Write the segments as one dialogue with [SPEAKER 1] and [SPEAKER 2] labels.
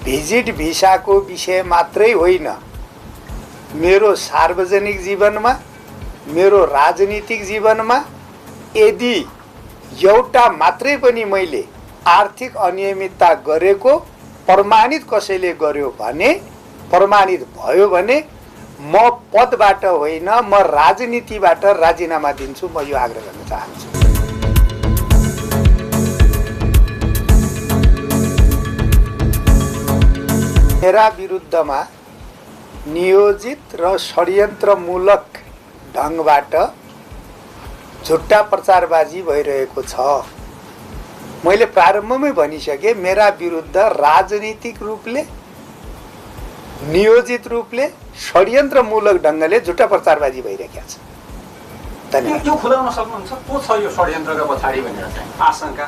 [SPEAKER 1] Visit भिसाको विषय मात्रै होइन, मेरो सार्वजनिक जीवनमा, मेरो राजनीतिक जीवनमा यदि एउटा मात्रै पनि मैले आर्थिक अनियमितता गरेको प्रमाणित कसैले गर्यो भने, प्रमाणित भयो भने म पदबाट होइन म राजनीतिबाट राजीनामा दिन्छु। म यो आग्रह गर्न चाहन्छु। मेरा विरुद्धमा नियोजित र षड्यन्त्रमूलक ढङ्गबाट झुट्टा प्रचारबाजी भइरहेको छ। मैले प्रारम्भमै भनिसके, मेरा विरुद्ध राजनीतिक रूपले, नियोजित रूपले, षड्यन्त्रमूलक ढङ्गले झुट्टा प्रचारबाजी भइरहेको छ।
[SPEAKER 2] धन्यवाद। त्यो खुलाउन सक्नुहुन्छ को छ यो षड्यन्त्रका पछाडि भनेर चाहिँ आशंका?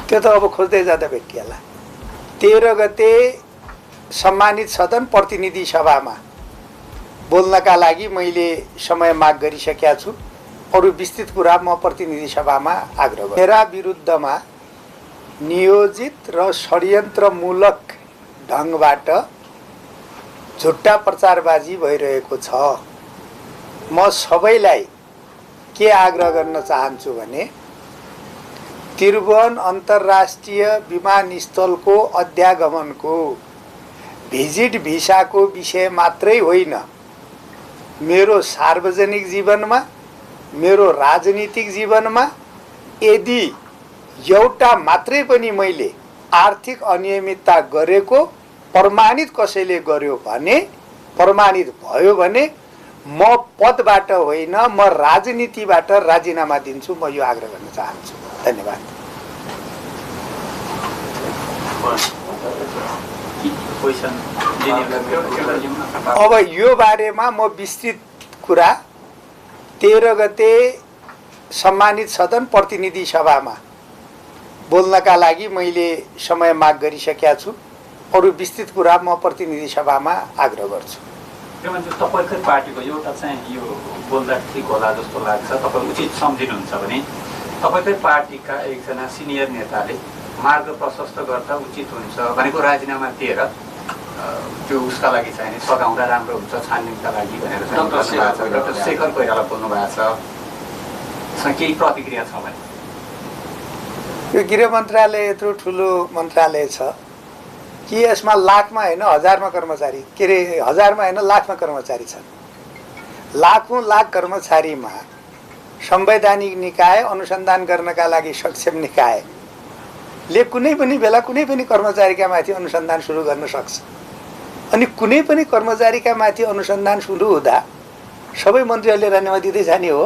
[SPEAKER 1] त्यो त अब खोज्दै जाँदा भेटिएला। 13 गते सम्मानित सदन प्रतिनिधि सभामा बोल्नका लागि मैले समय माग गरिसकेका छु। अरू विस्तृत कुरा म प्रतिनिधि सभामा आग्रह गर्छु। मेरा विरुद्धमा नियोजित र षड्यन्त्रमूलक ढङ्गबाट झुट्टा प्रचारबाजी भइरहेको छ। म सबैलाई के आग्रह गर्न चाहन्छु भने, त्रिभुवन अन्तर्राष्ट्रिय विमानस्थलको अध्यागमनको भिजिट भिसाको विषय मात्रै होइन, मेरो सार्वजनिक जीवनमा, मेरो राजनीतिक जीवनमा यदि एउटा मात्रै पनि मैले आर्थिक अनियमितता गरेको प्रमाणित कसैले गर्यो भने, प्रमाणित भयो भने म पदबाट होइन म राजनीतिबाट राजीनामा दिन्छु। म यो आग्रह गर्न चाहन्छु। धन्यवाद। अब यो बारेमा म विस्तृत कुरा 13 गते सम्मानित सदन प्रतिनिधि सभामा बोल्नका लागि मैले समय माग गरिसकेका छु। अरू विस्तृत कुरा म प्रतिनिधि सभामा आग्रह गर्छु।
[SPEAKER 2] तपाईँकै पार्टीको एउटा चाहिँ यो बोल्दा ठिक होला जस्तो लाग्छ, तपाईँ उचित सम्झिनुहुन्छ भने तपाईँकै पार्टीका एकजना सिनियर नेताले मार्ग प्रशस्त गर्दा उचित हुन्छ भनेको राजीनामा दिएर त्यो उसका लागि चाहिँ सघाउँदा राम्रो हुन्छ छानबिनका लागि भनेर डाक्टर शेखर कोइराला बोल्नु भएको छ। केही प्रतिक्रिया छ भने?
[SPEAKER 1] यो गृह मन्त्रालय यत्रो ठुलो मन्त्रालय छ कि यसमा लाखमा होइन हजारमा कर्मचारी, के अरे हजारमा होइन लाखमा कर्मचारी छन्। लाखौँ लाख कर्मचारीमा संवैधानिक निकाय, अनुसन्धान गर्नका लागि सक्षम निकायले कुनै पनि बेला कुनै पनि कर्मचारीका माथि अनुसन्धान सुरु गर्न सक्छ। अनि कुनै पनि कर्मचारीका माथि अनुसन्धान सुरु हुँदा सबै मन्त्रीहरूले राजीनामा दिँदै जाने हो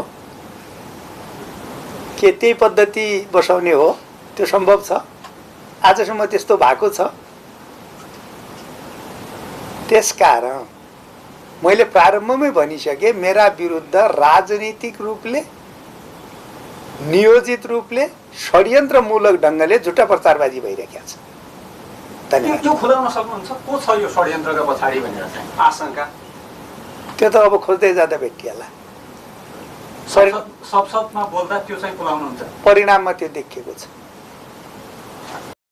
[SPEAKER 1] के त्यही पद्धति बसाउने हो? त्यो सम्भव छ? आजसम्म त्यस्तो भएको छ? त्यसकारण मैले प्रारम्भमै भनिसके, मेरा विरुद्ध राजनीतिक रूपले, नियोजित रूपले, षड्यन्त्रमूलक ढङ्गले झुट्टा प्रचारबाजी भइरहेको छ। धन्यवाद।
[SPEAKER 2] त्यो खुलाउन सक्नुहुन्छ को छ यो षड्यन्त्रका पछाडि भनेर चाहिँ आशंका?
[SPEAKER 1] त्यो त अब खोज्दै जाँदा भेटिएला।
[SPEAKER 2] संसदमा बोल्दा त्यो चाहिँ खुलाउनुहुन्छ?
[SPEAKER 1] परिणाममा त्यो देखिएको छ।